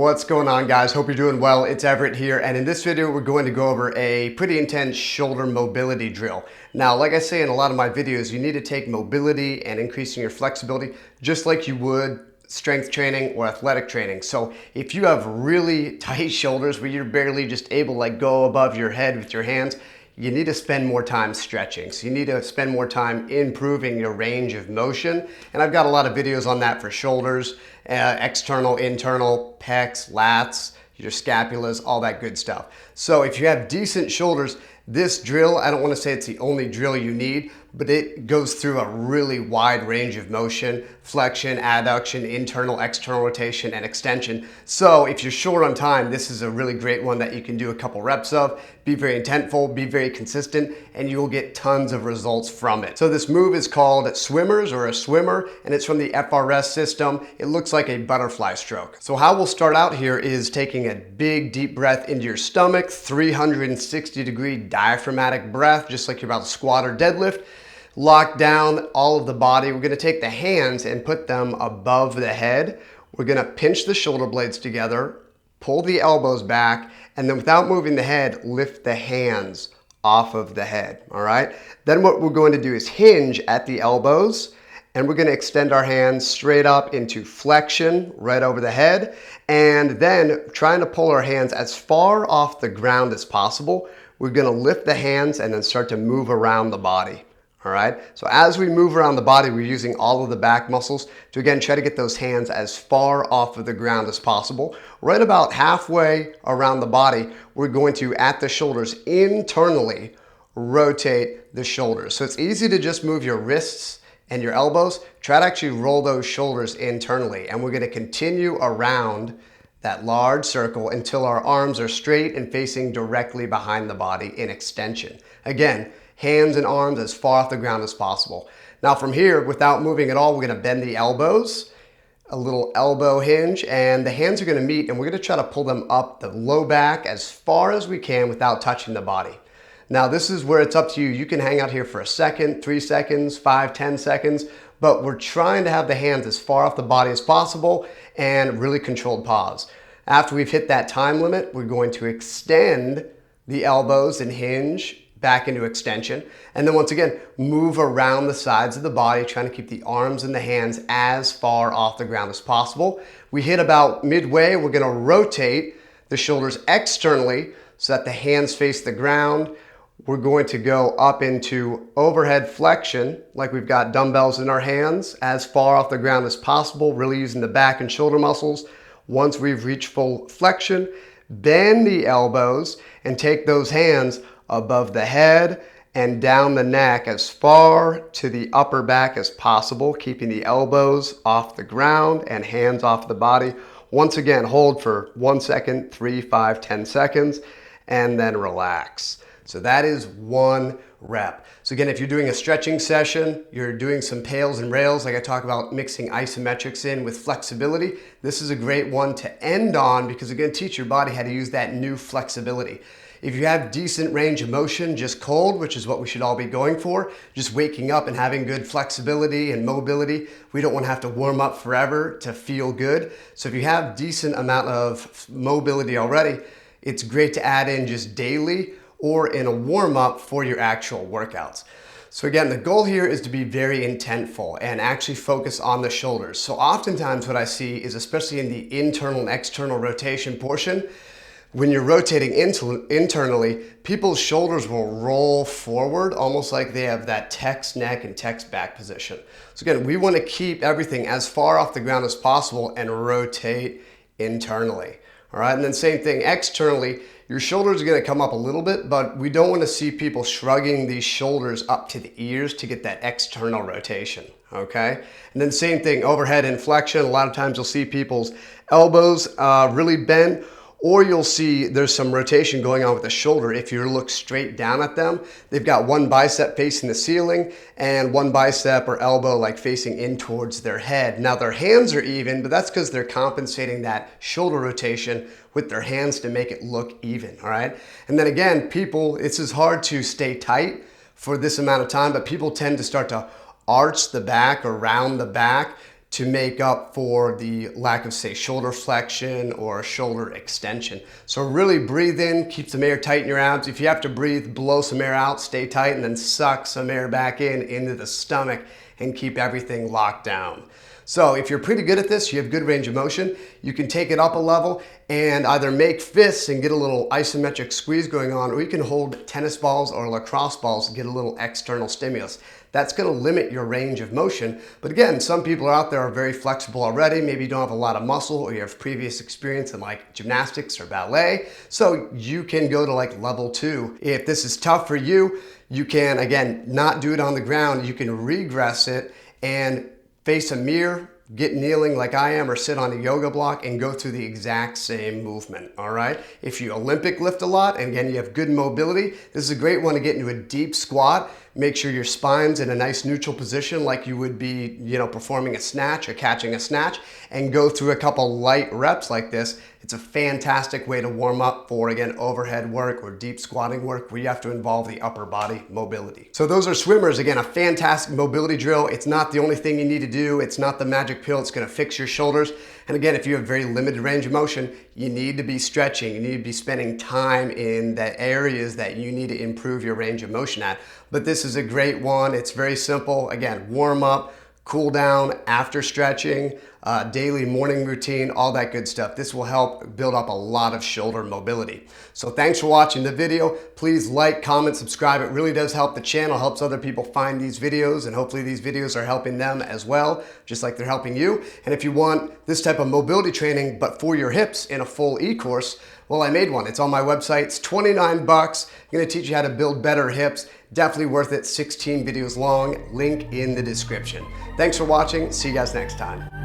What's going on, guys? Hope you're doing well. It's Everett here, and in this video we're going to go over a pretty intense shoulder mobility drill. Now, like I say in a lot of my videos, you need to take mobility and increasing your flexibility just like you would strength training or athletic training. So if you have really tight shoulders where you're barely just able to go above your head with your hands, you need to spend more time stretching. So you need to spend more time improving your range of motion. And I've got a lot of videos on that for shoulders, external, internal, pecs, lats, your scapulas, all that good stuff. So if you have decent shoulders, this drill, I don't want to say it's the only drill you need, but it goes through a really wide range of motion: flexion, adduction, internal, external rotation, and extension. So if you're short on time, this is a really great one that you can do a couple reps of. Be very intentful, be very consistent, and you will get tons of results from it. So this move is called swimmers or a swimmer, and it's from the FRS system. It looks like a butterfly stroke. So how we'll start out here is taking a big deep breath into your stomach, 360-degree diaphragmatic breath, just like you're about to squat or deadlift. Lock down all of the body. We're going to take the hands and put them above the head. We're going to pinch the shoulder blades together, pull the elbows back, and then without moving the head, lift the hands off of the head, all right? Then what we're going to do is hinge at the elbows, and we're going to extend our hands straight up into flexion right over the head, and then trying to pull our hands as far off the ground as possible. We're going to lift the hands and then start to move around the body. All right, so as we move around the body, we're using all of the back muscles to, again, try to get those hands as far off of the ground as possible. Right about halfway around the body, we're going to, at the shoulders, internally rotate the shoulders. So it's easy to just move your wrists and your elbows. Try to actually roll those shoulders internally, and we're going to continue around that large circle until our arms are straight and facing directly behind the body in extension. Again, hands and arms as far off the ground as possible. Now from here, without moving at all, we're going to bend the elbows, a little elbow hinge, and the hands are going to meet, and we're going to try to pull them up the low back as far as we can without touching the body. Now this is where it's up to you. You can hang out here for a second, 3 seconds, 5, 10 seconds, but we're trying to have the hands as far off the body as possible and really controlled pause. After we've hit that time limit, we're going to extend the elbows and hinge back into extension, and then once again move around the sides of the body, trying to keep the arms and the hands as far off the ground as possible. We hit about midway, we're going to rotate the shoulders externally so that the hands face the ground. We're going to go up into overhead flexion, like we've got dumbbells in our hands, as far off the ground as possible, really using the back and shoulder muscles. Once we've reached full flexion, bend the elbows and take those hands above the head and down the neck as far to the upper back as possible, keeping the elbows off the ground and hands off the body. Once again, hold for 1 second, 3, 5, 10 seconds, and then relax. So that is 1 rep. So again, if you're doing a stretching session, you're doing some pails and rails, like I talk about mixing isometrics in with flexibility, this is a great one to end on because it's going to teach your body how to use that new flexibility. If you have decent range of motion, just cold, which is what we should all be going for, just waking up and having good flexibility and mobility, we don't want to have to warm up forever to feel good. So if you have decent amount of mobility already, it's great to add in just daily or in a warm-up for your actual workouts. So again, the goal here is to be very intentful and actually focus on the shoulders. So oftentimes what I see is, especially in the internal and external rotation portion, when you're rotating internally, people's shoulders will roll forward almost like they have that text neck and text back position. So again, we want to keep everything as far off the ground as possible and rotate internally. All right, and then same thing externally, your shoulders are going to come up a little bit, but we don't want to see people shrugging these shoulders up to the ears to get that external rotation, okay? And then same thing, overhead inflection. A lot of times you'll see people's elbows really bend, or you'll see there's some rotation going on with the shoulder. If you look straight down at them, they've got one bicep facing the ceiling and one bicep or elbow like facing in towards their head. Now their hands are even, but that's because they're compensating that shoulder rotation with their hands to make it look even, all right? And then again, people, it's as hard to stay tight for this amount of time, but people tend to start to arch the back or round the back to make up for the lack of, say, shoulder flexion or shoulder extension. So really breathe in, keep some air tight in your abs. If you have to breathe, blow some air out, stay tight, and then suck some air back in into the stomach and keep everything locked down. So if you're pretty good at this, you have good range of motion, you can take it up a level and either make fists and get a little isometric squeeze going on, or you can hold tennis balls or lacrosse balls and get a little external stimulus. That's going to limit your range of motion. But again, some people out there are very flexible already. Maybe you don't have a lot of muscle, or you have previous experience in like gymnastics or ballet. So you can go to like level 2. If this is tough for you, you can, again, not do it on the ground. You can regress it and face a mirror, get kneeling like I am, or sit on a yoga block and go through the exact same movement, all right? If you Olympic lift a lot, and again, you have good mobility, this is a great one to get into a deep squat. Make sure your spine's in a nice neutral position like you would be, performing a snatch or catching a snatch, and go through a couple light reps like this. It's a fantastic way to warm up for, again, overhead work or deep squatting work where you have to involve the upper body mobility. So those are swimmers. Again, a fantastic mobility drill. It's not the only thing you need to do. It's not the magic pill. It's going to fix your shoulders. And again, if you have very limited range of motion, you need to be stretching. You need to be spending time in the areas that you need to improve your range of motion at. But this is a great one. It's very simple. Again, warm up, cool down after stretching, daily morning routine, all that good stuff. This will help build up a lot of shoulder mobility. So thanks for watching the video. Please like, comment, subscribe. It really does help the channel, helps other people find these videos, and hopefully these videos are helping them as well, just like they're helping you. And if you want this type of mobility training, but for your hips in a full e-course, well, I made one. It's on my website. It's 29 bucks. I'm going to teach you how to build better hips. Definitely worth it. 16 videos long. Link in the description. Thanks for watching. See you guys next time.